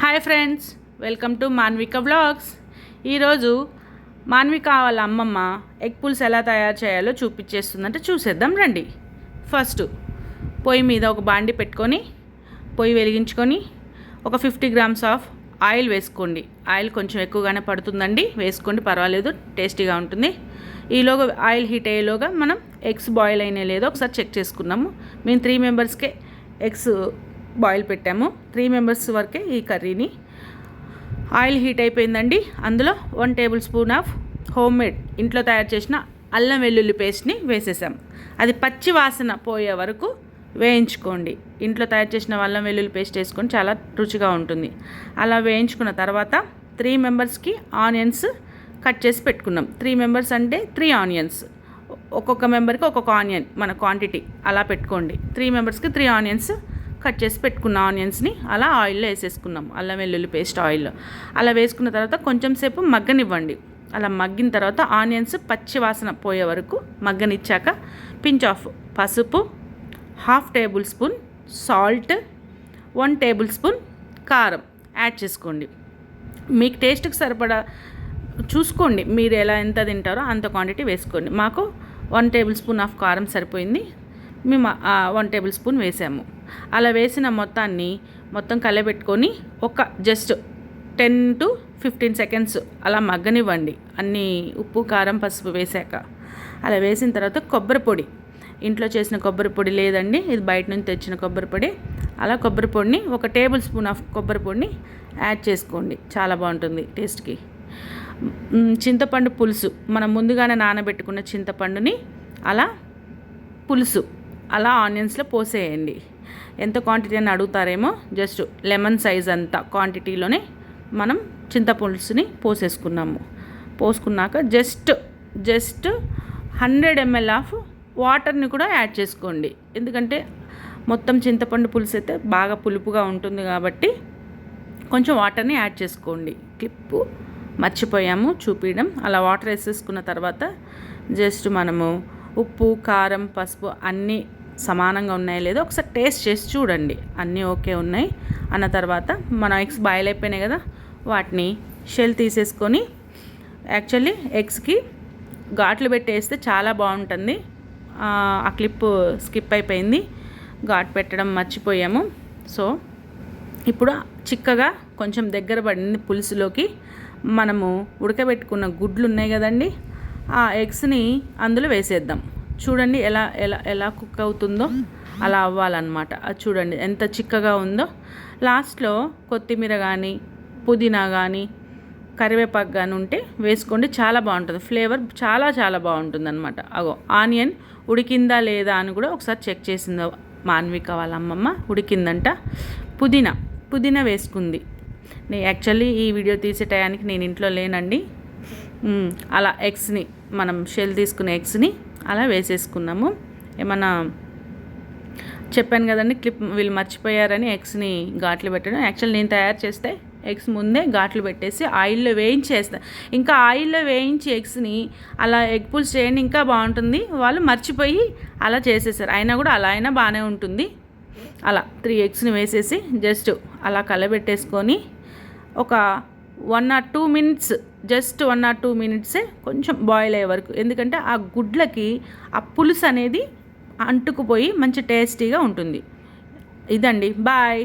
Hi friends, welcome to Manvika vlogs. ఈరోజు మాన్విక వాళ్ళ అమ్మమ్మ ఎగ్ పుల్స్ ఎలా తయారు చేయాలో చూపించేస్తుందంటే చూసేద్దాం రండి. ఫస్ట్ పొయ్యి మీద ఒక బాండి పెట్టుకొని పొయ్యి వెలిగించుకొని ఒక 50 గ్రామ్స్ ఆఫ్ ఆయిల్ వేసుకోండి. ఆయిల్ కొంచెం ఎక్కువగానే పడుతుందండి, వేసుకోండి, పర్వాలేదు, టేస్టీగా ఉంటుంది. ఈలోగా ఆయిల్ హీట్ అయ్యేలోగా మనం ఎగ్స్ బాయిల్ అయినా లేదో ఒకసారి చెక్ చేసుకున్నాము. మేము 3 మెంబర్స్కే ఎగ్స్ బాయిల్ పెట్టాము. 3 మెంబర్స్ వరకే ఈ కర్రీని. ఆయిల్ హీట్ అయిపోయిందండి. అందులో 1 table spoon of home made ఇంట్లో తయారు చేసిన అల్లం వెల్లుల్లి పేస్ట్ని వేసేసాం. అది పచ్చి వాసన పోయే వరకు వేయించుకోండి. ఇంట్లో తయారు చేసిన అల్లం వెల్లుల్లి పేస్ట్ వేసుకొని చాలా రుచిగా ఉంటుంది. అలా వేయించుకున్న తర్వాత 3 మెంబర్స్కి ఆనియన్స్ కట్ చేసి పెట్టుకున్నాం. 3 మెంబర్స్ అంటే 3 ఆనియన్స్, ఒక్కొక్క మెంబర్కి ఒక్కొక్క ఆనియన్ మన క్వాంటిటీ అలా పెట్టుకోండి. 3 మెంబర్స్కి 3 ఆనియన్స్ కట్ చేసి పెట్టుకున్న ఆనియన్స్ని అలా ఆయిల్లో వేసేసుకున్నాం, అల్లం వెల్లుల్లి పేస్ట్ ఆయిల్లో. అలా వేసుకున్న తర్వాత కొంచెం సేపు మగ్గనివ్వండి. అలా మగ్గిన తర్వాత ఆనియన్స్ పచ్చి వాసన పోయే వరకు మగ్గనిచ్చాక పించ్ ఆఫ్ పసుపు, 1/2 table spoon salt, 1 table spoon కారం యాడ్ చేసుకోండి. మీకు టేస్ట్కి సరిపడా చూసుకోండి, మీరు ఎంత తింటారో అంత క్వాంటిటీ వేసుకోండి. మాకు 1 టేబుల్ స్పూన్ ఆఫ్ కారం సరిపోయింది, మేము 1 టేబుల్ స్పూన్ వేసాము. అలా వేసిన మొత్తం కలబెట్టుకొని ఒక జస్ట్ 10 to 15 సెకండ్స్ అలా మగ్గనివ్వండి. అన్నీ ఉప్పు, కారం, పసుపు వేసాక అలా వేసిన తర్వాత కొబ్బరి పొడి, ఇంట్లో చేసిన కొబ్బరి పొడి లేదండి, ఇది బయట నుంచి తెచ్చిన కొబ్బరి పొడి. అలా కొబ్బరి పొడిని 1 టేబుల్ స్పూన్ ఆఫ్ కొబ్బరి పొడిని యాడ్ చేసుకోండి, చాలా బాగుంటుంది టేస్ట్కి. చింతపండు పులుసు, మనం ముందుగానే నానబెట్టుకున్న చింతపండుని అలా పులుసు అలా ఆనియన్స్లో పోసేయండి. ఎంత క్వాంటిటీ అని అడుగుతారేమో, జస్ట్ లెమన్ సైజ్ అంత క్వాంటిటీలోనే మనం చింతపులుసుని పోసేసుకున్నాము. పోసుకున్నాక జస్ట్ 100 ml ఆఫ్ వాటర్ని కూడా యాడ్ చేసుకోండి. ఎందుకంటే మొత్తం చింతపండు పులుసు అయితే బాగా పులుపుగా ఉంటుంది కాబట్టి కొంచెం వాటర్ని యాడ్ చేసుకోండి. క్లిప్పు మర్చిపోయాము చూపించడం. అలా వాటర్ వేసేసుకున్న తర్వాత జస్ట్ మనము ఉప్పు, కారం, పసుపు అన్నీ సమానంగా ఉన్నాయో లేదో ఒకసారి టేస్ట్ చేసి చూడండి. అన్నీ ఓకే ఉన్నాయి అన్న తర్వాత మన ఎగ్స్ బాయిల్ అయిపోయినాయి కదా, వాటిని షెల్ తీసేసుకొని, యాక్చువల్లీ ఎగ్స్కి ఘాట్లు పెట్టేస్తే చాలా బాగుంటుంది. ఆ క్లిప్ స్కిప్ అయిపోయింది, ఘాటు పెట్టడం మర్చిపోయాము. సో ఇప్పుడు చిక్కగా కొంచెం దగ్గర పడింది పులుసులోకి మనము ఉడకబెట్టుకున్న గుడ్లు ఉన్నాయి కదండి, ఆ ఎగ్స్ని అందులో వేసేద్దాం. చూడండి ఎలా ఎలా ఎలా కుక్ అవుతుందో, అలా అవ్వాలన్నమాట. అది చూడండి ఎంత చిక్కగా ఉందో. లాస్ట్లో కొత్తిమీర కానీ, పుదీనా కానీ, కరివేపాకు కానీ ఉంటే వేసుకోండి, చాలా బాగుంటుంది. ఫ్లేవర్ చాలా చాలా బాగుంటుంది అనమాట. అగో ఆనియన్ ఉడికిందా లేదా అని కూడా ఒకసారి చెక్ చేసిందో మాన్విక వాళ్ళ అమ్మమ్మ, ఉడికిందంట. పుదీనా వేసుకుంది. యాక్చువల్లీ ఈ వీడియో తీసే టయానికి నేను ఇంట్లో లేనండి. అలా ఎగ్స్ని మనం షెల్ తీసుకునే ఎగ్స్ని అలా వేసేసుకున్నాము. ఏమన్నా చెప్పాను కదండి, క్లిప్ వీళ్ళు మర్చిపోయారని ఎగ్స్ని ఘాట్లు పెట్టడం. యాక్చువల్లీ నేను తయారు చేస్తే ఎగ్స్ ముందే ఘాట్లు పెట్టేసి ఆయిల్లో వేయించేస్తాను. ఇంకా ఆయిల్లో వేయించి ఎగ్స్ని అలా ఎగ్ పుల్స్ చేయండి, ఇంకా బాగుంటుంది. వాళ్ళు మర్చిపోయి అలా చేసేసారు, అయినా కూడా అలా అయినా బాగానే ఉంటుంది. అలా 3 ఎగ్స్ని వేసేసి జస్ట్ అలా కలబెట్టేసుకొని ఒక 1 or 2 minutes, just 1 or 2 minutes కొంచెం బాయిల్ అయ్యే వరకు. ఎందుకంటే ఆ గుడ్లకి ఆ పులుసు అనేది అంటుకుపోయి మంచి టేస్టీగా ఉంటుంది. ఇదండి, బాయ్.